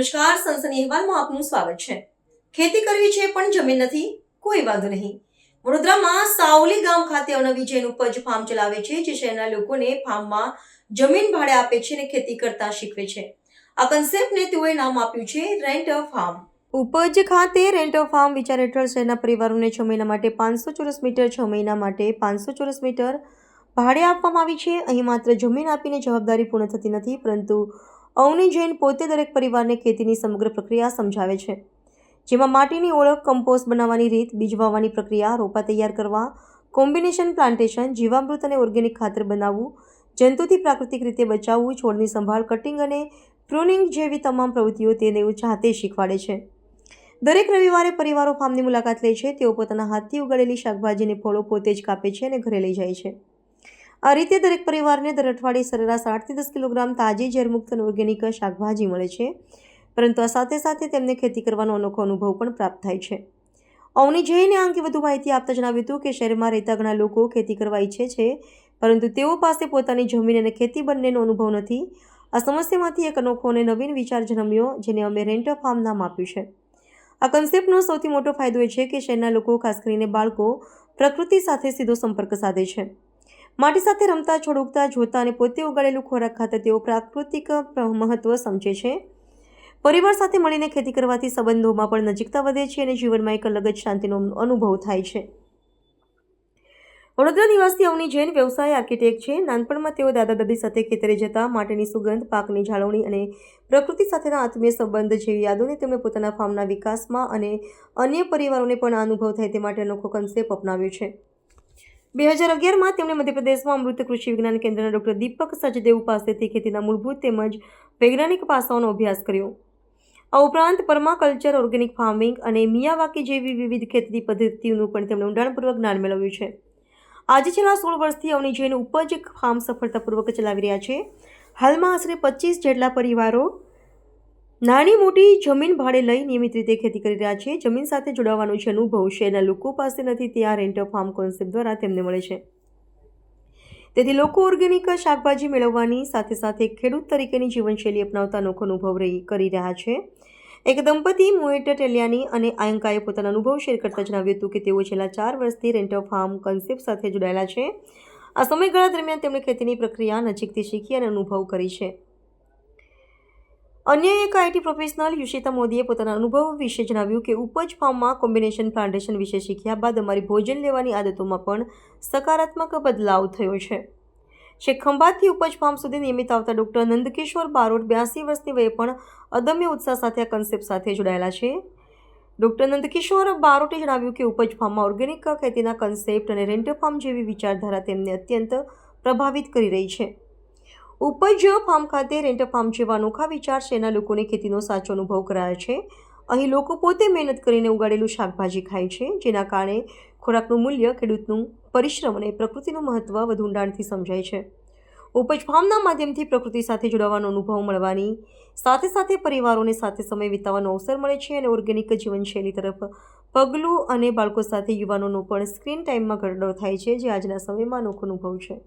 નમસ્કાર, સનસની અહેવાલમાં આપનું સ્વાગત છે। ખેતી કરવી છે પણ જમીન નથી, કોઈ વાંધો નહીં। વડોદરામાં સાવલી ગામ ખાતે અવનવી જૈન ઉપજ ફાર્મ ચલાવે છે, જે શહેરના લોકોને ફાર્મમાં જમીન ભાડે આપે છે અને ખેતી કરતા શીખવે છે। આ કન્સેપ્ટને તેઓએ નામ આપ્યું છે રેન્ટ અ ફાર્મ। ઉપજ ખાતે રેન્ટ અ ફાર્મ વિચાર હેઠળ શહેરના પરિવારોને 6 મહિના માટે 500 ચોરસ મીટર, 6 મહિના માટે 500 ચોરસ મીટર ભાડે આપવામાં આવી છે। અહીં માત્ર જમીન આપીને જવાબદારી પૂર્ણ થતી નથી, પરંતુ અવની જૈન પોતે દરેક પરિવારને ખેતીની સમગ્ર પ્રક્રિયા સમજાવે છે, જેમાં માટીની ઓળખ, કમ્પોસ્ટ બનાવવાની રીત, બીજ વાવવાની પ્રક્રિયા, રોપા તૈયાર કરવા, કોમ્બિનેશન પ્લાન્ટેશન, જીવામૃત અને ઓર્ગેનિક ખાતર બનાવવું, જંતુથી પ્રાકૃતિક રીતે બચાવવું, છોડની સંભાળ, કટિંગ અને પ્રુનિંગ જેવી તમામ પ્રવૃત્તિઓ તેઓ જાતે શીખવાડે છે। દરેક રવિવારે પરિવારો ફાર્મની મુલાકાત લે છે। તેઓ પોતાના હાથથી ઉગાડેલી શાકભાજી અને ફળો પોતે જ કાપે છે અને ઘરે લઈ જાય છે। આ રીતે દરેક પરિવારને દર અઠવાડિયે સરેરાશ 8 થી 10 કિલોગ્રામ તાજી, ઝેરમુક્ત અને ઓર્ગેનિક શાકભાજી મળે છે, પરંતુ આ સાથે સાથે તેમને ખેતી કરવાનો અનોખો અનુભવ પણ પ્રાપ્ત થાય છે। અવની જૈને આ અંગે વધુ માહિતી આપતા જણાવ્યું હતું કે શહેરમાં રહેતા ઘણા લોકો ખેતી કરવા ઈચ્છે છે, પરંતુ તેઓ પાસે પોતાની જમીન અને ખેતી બંનેનો અનુભવ નથી। આ સમસ્યામાંથી એક અનોખો અને નવીન વિચાર જન્મ્યો, જેને અમે રેન્ટ અ ફાર્મ નામ આપ્યું છે। આ કન્સેપ્ટનો સૌથી મોટો ફાયદો એ છે કે શહેરના લોકો, ખાસ કરીને બાળકો, પ્રકૃતિ સાથે સીધો સંપર્ક સાધે છે। માટી સાથે રમતા, છોડ ઉગતા જોતા અને પોતે ઉગાડેલું ખોરાક ખાતા તેઓ પ્રાકૃતિક મહત્વ સમજે છે। પરિવાર સાથે મળીને ખેતી કરવાથી સંબંધોમાં પણ નજીકતા વધે છે અને જીવનમાં એક અલગ જ શાંતિનો અનુભવ થાય છે। વડોદરા નિવાસી અવની જૈન વ્યવસાય આર્કિટેક્ટ છે। નાનપણમાં તેઓ દાદા-દાદી સાથે ખેતરે જતા, માટીની સુગંધ, પાકની જાળવણી અને પ્રકૃતિ સાથેના આત્મીય સંબંધ જેવી યાદોને તેમણે પોતાના ફાર્મના વિકાસમાં અને અન્ય પરિવારોને પણ આ અનુભવ થાય તે માટે અનોખો કન્સેપ્ટ અપનાવ્યો છે। 2011માં તેમણે મધ્યપ્રદેશમાં અમૃત કૃષિ વિજ્ઞાન કેન્દ્રના ડોક્ટર દીપક સચદેવ પાસેથી ખેતીના મૂળભૂત તેમજ વૈજ્ઞાનિક પાસાઓનો અભ્યાસ કર્યો। આ ઉપરાંત પરમાકલ્ચર, ઓર્ગેનિક ફાર્મિંગ અને મિયાવાકી જેવી વિવિધ ખેતી પદ્ધતિઓનું પણ તેમણે ઊંડાણપૂર્વક જ્ઞાન મેળવ્યું છે। આજે છેલ્લા 16 વર્ષથી અવની જૈન ઉપજ ફાર્મ સફળતાપૂર્વક ચલાવી રહ્યા છે। હાલમાં આશરે 25 જેટલા પરિવારો નાની મોટી જમીન ભાડે લઈ નિયમિત રીતે ખેતી કરી રહ્યા છે। જમીન સાથે જોડાવાનો જે અનુભવ શહેરના લોકો પાસે નથી, તે આ રેન્ટ અ ફાર્મ કોન્સેપ્ટ દ્વારા તેમને મળે છે। તેથી લોકો ઓર્ગેનિક શાકભાજી મેળવવાની સાથે સાથે ખેડૂત તરીકેની જીવનશૈલી અપનાવતા અનોખો અનુભવ કરી રહ્યા છે। એક દંપતી, મોહિત ટેલિયાની અને આયંકાએ પોતાના અનુભવ શેર કરતા જણાવ્યું હતું કે તેઓ છેલ્લા 4 વર્ષથી રેન્ટ અ ફાર્મ કોન્સેપ્ટ સાથે જોડાયેલા છે। આ સમયગાળા દરમિયાન તેમણે ખેતીની પ્રક્રિયા નજીકથી શીખી અને અનુભવ કરી છે। અન્ય એક આઈટી પ્રોફેશનલ યુશિતા મોદીએ પોતાના અનુભવ વિશે જણાવ્યું કે ઉપજ ફાર્મમાં કોમ્બિનેશન પ્લાન્ટેશન વિશે શીખ્યા બાદ અમારી ભોજન લેવાની આદતોમાં પણ સકારાત્મક બદલાવ થયો છે। છેક ખંભાતથી ઉપજ ફાર્મ સુધી નિયમિત આવતા ડોક્ટર નંદકિશોર બારોટ 82 વર્ષની વયે પણ અદમ્ય ઉત્સાહ સાથે આ કન્સેપ્ટ સાથે જોડાયેલા છે। ડોક્ટર નંદકિશોર બારોટે જણાવ્યું કે ઉપજ ફાર્મમાં ઓર્ગેનિક ખેતીના કન્સેપ્ટ અને રેન્ટ અ ફાર્મ જેવી વિચારધારા તેમને અત્યંત પ્રભાવિત કરી રહી છે। ઉપજ ફાર્મ ખાતે રેન્ટ અ ફાર્મ જેવા અનોખા વિચાર શહેરના લોકોને ખેતીનો સાચો અનુભવ કરાયો છે। અહીં લોકો પોતે મહેનત કરીને ઉગાડેલું શાકભાજી ખાય છે, જેના કારણે ખોરાકનું મૂલ્ય, ખેડૂતનું પરિશ્રમ અને પ્રકૃતિનું મહત્વ વધુ ઊંડાણથી સમજાય છે। ઉપજ ફાર્મના માધ્યમથી પ્રકૃતિ સાથે જોડાવાનો અનુભવ મળવાની સાથે સાથે પરિવારોને સાથે સમય વિતાવવાનો અવસર મળે છે અને ઓર્ગેનિક જીવનશૈલી તરફ પગલું અને બાળકો સાથે યુવાનોનો પણ સ્ક્રીન ટાઈમમાં ઘટાડો થાય છે, જે આજના સમયમાં અનોખો અનુભવ છે।